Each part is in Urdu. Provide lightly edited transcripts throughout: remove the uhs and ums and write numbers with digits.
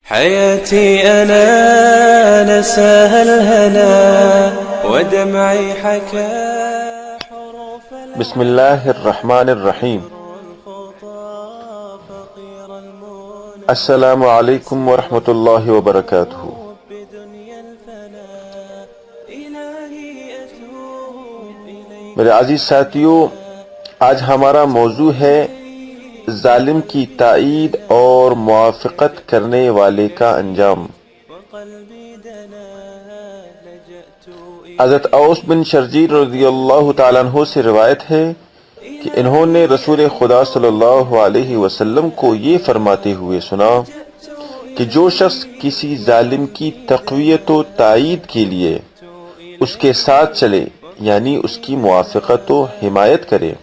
حياتي أنا نساها الهنا ودمعي حكى حروف بسم اللہ الرحمن الرحیم۔ السلام علیکم ورحمۃ اللہ وبرکاتہ۔ میرے عزیز ساتھیوں، آج ہمارا موضوع ہے ظالم کی تائید اور موافقت کرنے والے کا انجام۔ حضرت اوس بن شرجیل رضی اللہ تعالیٰ عنہ سے روایت ہے کہ انہوں نے رسول خدا صلی اللہ علیہ وسلم کو یہ فرماتے ہوئے سنا کہ جو شخص کسی ظالم کی تقویت و تائید کے لیے اس کے ساتھ چلے، یعنی اس کی موافقت و حمایت کرے،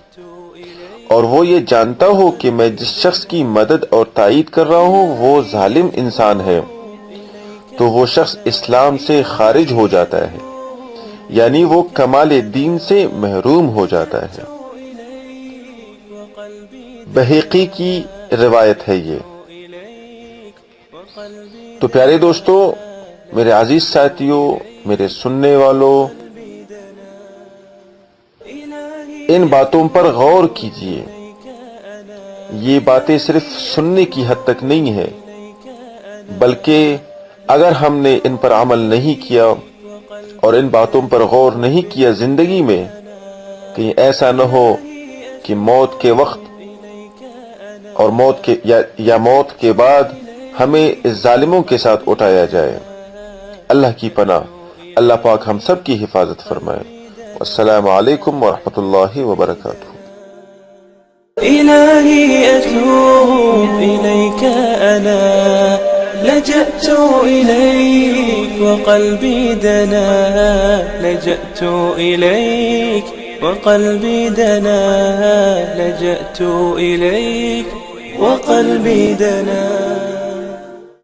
اور وہ یہ جانتا ہو کہ میں جس شخص کی مدد اور تائید کر رہا ہوں وہ ظالم انسان ہے، تو وہ شخص اسلام سے خارج ہو جاتا ہے، یعنی وہ کمال دین سے محروم ہو جاتا ہے۔ بہقی کی روایت ہے یہ۔ تو پیارے دوستو، میرے عزیز ساتھیوں، میرے سننے والوں، ان باتوں پر غور کیجئے۔ یہ باتیں صرف سننے کی حد تک نہیں ہے، بلکہ اگر ہم نے ان پر عمل نہیں کیا اور ان باتوں پر غور نہیں کیا زندگی میں، کہیں ایسا نہ ہو کہ موت کے وقت اور موت کے بعد ہمیں اس ظالموں کے ساتھ اٹھایا جائے۔ اللہ کی پناہ، اللہ پاک ہم سب کی حفاظت فرمائے۔ السلام علیکم ورحمۃ اللہ وبرکاتہ۔ إلهي أتوب إليك أنا لجأت إليك وقلبي دنا لجأت إليك وقلبي دنا لجأت إليك وقلبي دنا